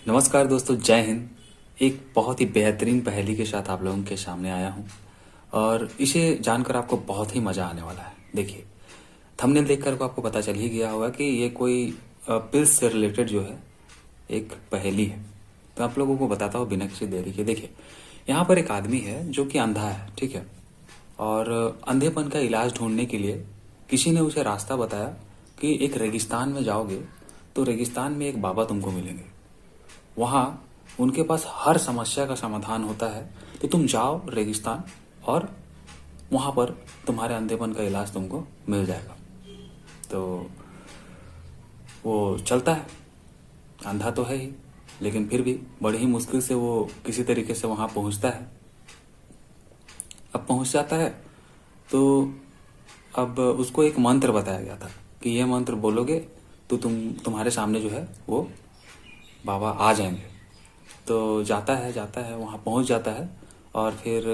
नमस्कार दोस्तों, जय हिंद। एक बहुत ही बेहतरीन पहेली के साथ आप लोगों के सामने आया हूँ और इसे जानकर आपको बहुत ही मज़ा आने वाला है। देखिए, थंबनेल देखकर को आपको पता चल ही गया होगा कि ये कोई पिल्स से रिलेटेड जो है एक पहेली है। तो आप लोगों को बताता हूँ बिना किसी देरी के। देखिए, यहाँ पर एक आदमी है जो कि अंधा है, ठीक है। और अंधेपन का इलाज ढूंढने के लिए किसी ने उसे रास्ता बताया कि एक रेगिस्तान में जाओगे तो रेगिस्तान में एक बाबा तुमको मिलेंगे। वहाँ उनके पास हर समस्या का समाधान होता है। तो तुम जाओ रेगिस्तान और वहाँ पर तुम्हारे अंधेपन का इलाज तुमको मिल जाएगा। तो वो चलता है, अंधा तो है ही, लेकिन फिर भी बड़ी ही मुश्किल से वो किसी तरीके से वहाँ पहुँचता है। अब पहुँच जाता है तो अब उसको एक मंत्र बताया गया था कि ये मंत्र बोलोगे तो तुम्हारे सामने जो है वो बाबा आ जाएंगे। तो जाता है वहाँ पहुँच जाता है और फिर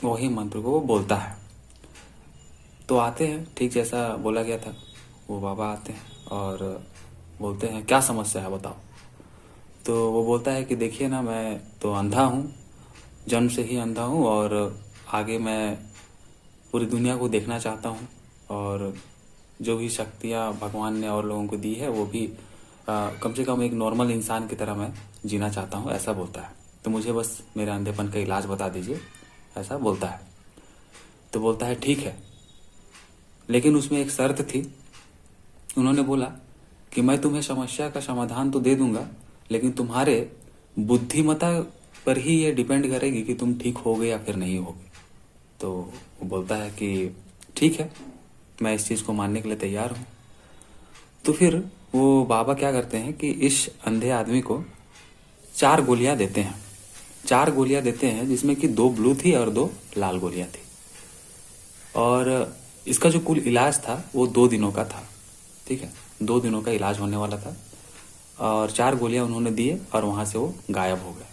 वही मंत्र को वो बोलता है। तो आते हैं, ठीक जैसा बोला गया था, वो बाबा आते हैं और बोलते हैं क्या समस्या है बताओ। तो वो बोलता है कि देखिए ना, मैं तो अंधा हूँ, जन्म से ही अंधा हूँ और आगे मैं पूरी दुनिया को देखना चाहता हूँ और जो भी शक्तियाँ भगवान ने और लोगों को दी है वो भी कम से कम एक नॉर्मल इंसान की तरह मैं जीना चाहता हूँ, ऐसा बोलता है। तो मुझे बस मेरे अंधेपन का इलाज बता दीजिए, ऐसा बोलता है। तो बोलता है ठीक है, लेकिन उसमें एक शर्त थी। उन्होंने बोला कि मैं तुम्हें समस्या का समाधान तो दे दूंगा, लेकिन तुम्हारे बुद्धिमत्ता पर ही ये डिपेंड करेगी कि तुम ठीक होगे या फिर नहीं होगे। तो वो बोलता है कि ठीक है, मैं इस चीज़ को मानने के लिए तैयार हूँ। तो फिर वो बाबा क्या करते हैं कि इस अंधे आदमी को 4 गोलियां देते हैं। 4 गोलियां देते हैं जिसमें कि 2 ब्लू थी और 2 लाल गोलियां थी। और इसका जो कुल इलाज था वो 2 दिनों का था, ठीक है। 2 दिनों का इलाज होने वाला था और 4 गोलियां उन्होंने दिए और वहां से वो गायब हो गए।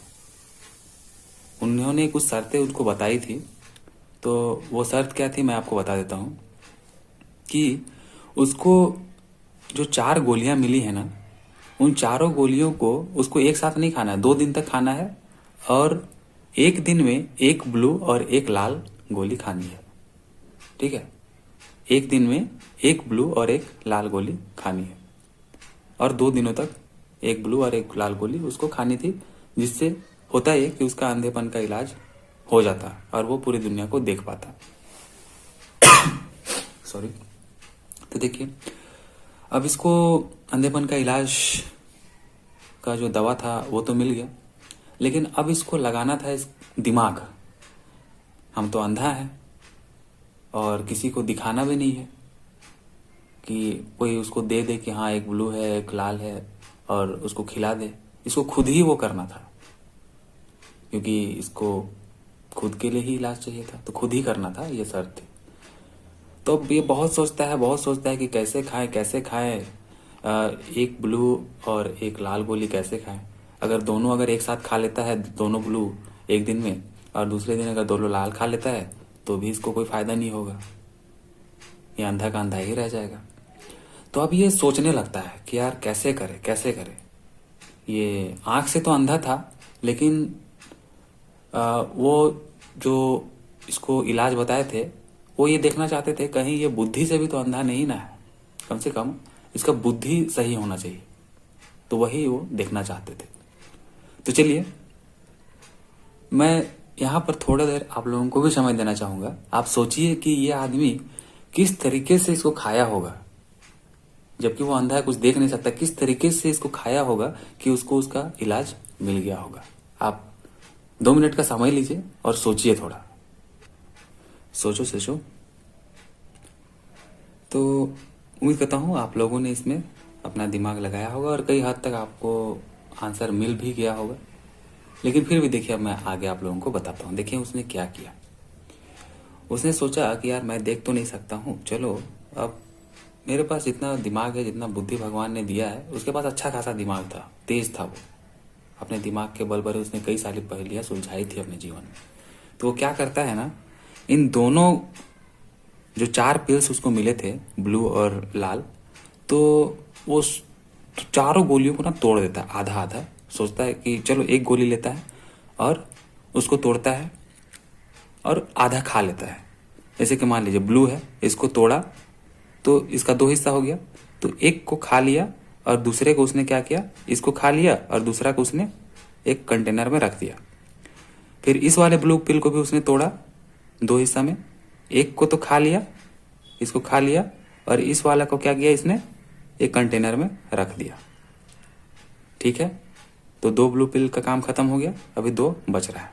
उन्होंने कुछ शर्तें उसको बताई थी। तो वो शर्त क्या थी मैं आपको बता देता हूँ कि उसको जो 4 गोलियां मिली है ना, उन चारों गोलियों को उसको एक साथ नहीं खाना है, 2 दिन तक खाना है और एक दिन में एक ब्लू और एक लाल गोली खानी है, ठीक है। एक दिन में एक ब्लू और एक लाल गोली खानी है और 2 दिनों तक एक ब्लू और एक लाल गोली उसको खानी थी, जिससे होता है कि उसका अंधेपन का इलाज हो जाता और वो पूरी दुनिया को देख पाता। सॉरी। तो देखिए, अब इसको अंधेपन का इलाज का जो दवा था वो तो मिल गया, लेकिन अब इसको लगाना था इस दिमाग। हम तो अंधा है और किसी को दिखाना भी नहीं है कि कोई उसको दे दे कि हाँ एक ब्लू है एक लाल है और उसको खिला दे। इसको खुद ही वो करना था, क्योंकि इसको खुद के लिए ही इलाज चाहिए था, तो खुद ही करना था, ये शर्त थी। तो अब ये बहुत सोचता है कि कैसे खाएं कैसे खाएं, एक ब्लू और एक लाल गोली कैसे खाएं। अगर एक साथ खा लेता है, दोनों ब्लू एक दिन में, और दूसरे दिन अगर दोनों लाल खा लेता है तो भी इसको कोई फायदा नहीं होगा, ये अंधा का अंधा ही रह जाएगा। तो अब ये सोचने लगता है कि यार कैसे करे कैसे करे। ये आंख से तो अंधा था, लेकिन वो जो इसको इलाज बताए थे वो ये देखना चाहते थे कहीं ये बुद्धि से भी तो अंधा नहीं ना है, कम से कम इसका बुद्धि सही होना चाहिए। तो वही वो देखना चाहते थे। तो चलिए, मैं यहाँ पर थोड़ा देर आप लोगों को भी समय देना चाहूंगा। आप सोचिए कि ये आदमी किस तरीके से इसको खाया होगा, जबकि वो अंधा है, कुछ देख नहीं सकता, किस तरीके से इसको खाया होगा कि उसको उसका इलाज मिल गया होगा। आप 2 मिनट का समय लीजिए और सोचिए थोड़ा, सोचो सोचो। तो उम्मीद करता हूँ आप लोगों ने इसमें अपना दिमाग लगाया होगा और कई हद तक आपको आंसर मिल भी गया होगा। लेकिन फिर भी देखिए, अब मैं आगे आप लोगों को बताता हूँ। देखिए उसने क्या किया। उसने सोचा कि यार मैं देख तो नहीं सकता हूँ, चलो अब मेरे पास जितना दिमाग है, जितना बुद्धि भगवान ने दिया है, उसके पास अच्छा खासा दिमाग था, तेज था वो। अपने दिमाग के बल पर उसने कई सारी पहेलियां सुलझाई थी अपने जीवन में। तो वो क्या करता है ना, इन दोनों जो 4 पिल्स उसको मिले थे, ब्लू और लाल, तो वो चारों गोलियों को ना तोड़ देता है, आधा आधा सोचता है कि चलो एक गोली लेता है और उसको तोड़ता है और आधा खा लेता है। जैसे कि मान लीजिए ब्लू है, इसको तोड़ा तो इसका 2 हिस्सा हो गया, तो एक को खा लिया और दूसरे को उसने क्या किया, इसको खा लिया और दूसरा को उसने एक कंटेनर में रख दिया। फिर इस वाले ब्लू पिल को भी उसने तोड़ा 2 हिस्सा में, एक को तो खा लिया, इसको खा लिया और इस वाला को क्या किया, इसने एक कंटेनर में रख दिया। ठीक है, तो 2 ब्लू पिल का काम खत्म हो गया, अभी 2 बच रहा है।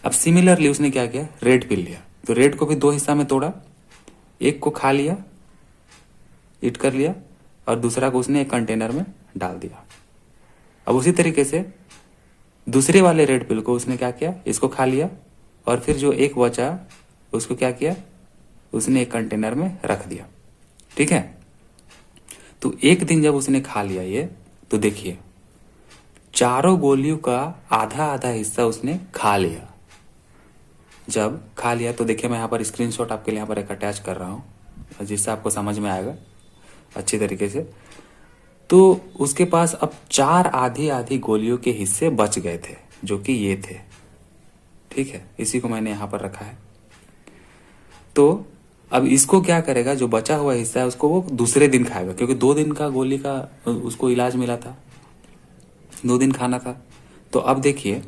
अब सिमिलरली उसने क्या किया, रेड पिल लिया, तो रेड को भी 2 हिस्सा में तोड़ा, एक को खा लिया, ईट कर लिया और दूसरा को उसने एक कंटेनर में डाल दिया। अब उसी तरीके से दूसरे वाले रेड पिल को उसने क्या किया, इसको खा लिया और फिर जो एक बचा उसको क्या किया, उसने एक कंटेनर में रख दिया। ठीक है, तो एक दिन जब उसने खा लिया ये, तो देखिए चारों गोलियों का आधा आधा हिस्सा उसने खा लिया। जब खा लिया तो देखिए मैं यहाँ पर स्क्रीनशॉट आपके लिए यहाँ पर एक अटैच कर रहा हूँ जिससे आपको समझ में आएगा अच्छी तरीके से। तो उसके पास अब 4 आधी आधी गोलियों के हिस्से बच गए थे जो कि ये थे। ठीक है, इसी को मैंने यहाँ पर रखा है। तो अब इसको क्या करेगा, जो बचा हुआ हिस्सा है उसको वो दूसरे दिन खाएगा, क्योंकि 2 दिन का गोली का उसको इलाज मिला था, 2 दिन खाना था। तो अब देखिए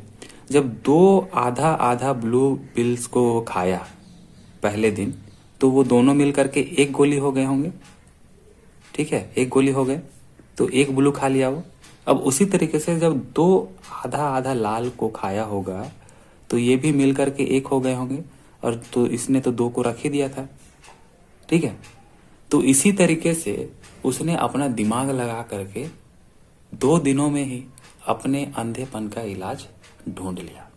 जब 2 आधा आधा ब्लू पिल्स को खाया पहले दिन, तो वो दोनों मिल करके एक गोली हो गए होंगे। ठीक है, एक गोली हो गए, तो एक ब्लू खा लिया वो। अब उसी तरीके से जब 2 आधा आधा लाल को खाया होगा तो ये भी मिल करके एक हो गए होंगे, और तो इसने तो 2 को रख ही दिया था। ठीक है, तो इसी तरीके से उसने अपना दिमाग लगा करके 2 दिनों में ही अपने अंधेपन का इलाज ढूंढ लिया।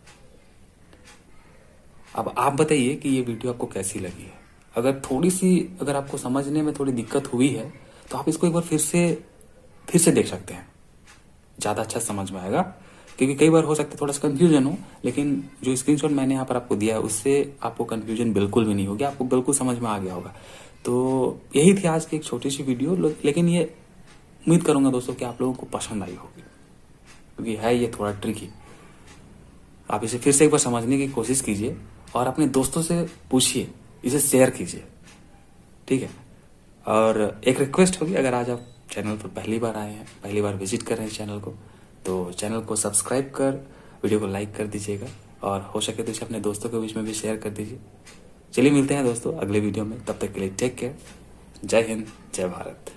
अब आप बताइए कि ये वीडियो आपको कैसी लगी है। अगर आपको समझने में थोड़ी दिक्कत हुई है तो आप इसको एक बार फिर से देख सकते हैं, ज़्यादा अच्छा समझ में आएगा। क्योंकि कई बार हो सकता है थोड़ा सा कंफ्यूजन हो, लेकिन जो स्क्रीनशॉट मैंने यहाँ पर आपको दिया है उससे आपको कंफ्यूजन बिल्कुल भी नहीं होगी, आपको बिल्कुल समझ में आ गया होगा। तो यही थी आज की एक छोटी सी वीडियो, लेकिन ये उम्मीद करूंगा दोस्तों कि आप लोगों को पसंद आई होगी, क्योंकि है ये थोड़ा ट्रिकी। आप इसे फिर से एक बार समझने की कोशिश कीजिए और अपने दोस्तों से पूछिए, इसे शेयर कीजिए। ठीक है, और एक रिक्वेस्ट होगी, अगर आज आप चैनल पर पहली बार आए हैं, पहली बार विजिट कर रहे हैं चैनल को, तो चैनल को सब्सक्राइब कर वीडियो को लाइक कर दीजिएगा और हो सके तो इसे अपने दोस्तों के बीच में भी शेयर कर दीजिए। चलिए मिलते हैं दोस्तों अगले वीडियो में, तब तक के लिए टेक केयर। जय हिंद, जय भारत।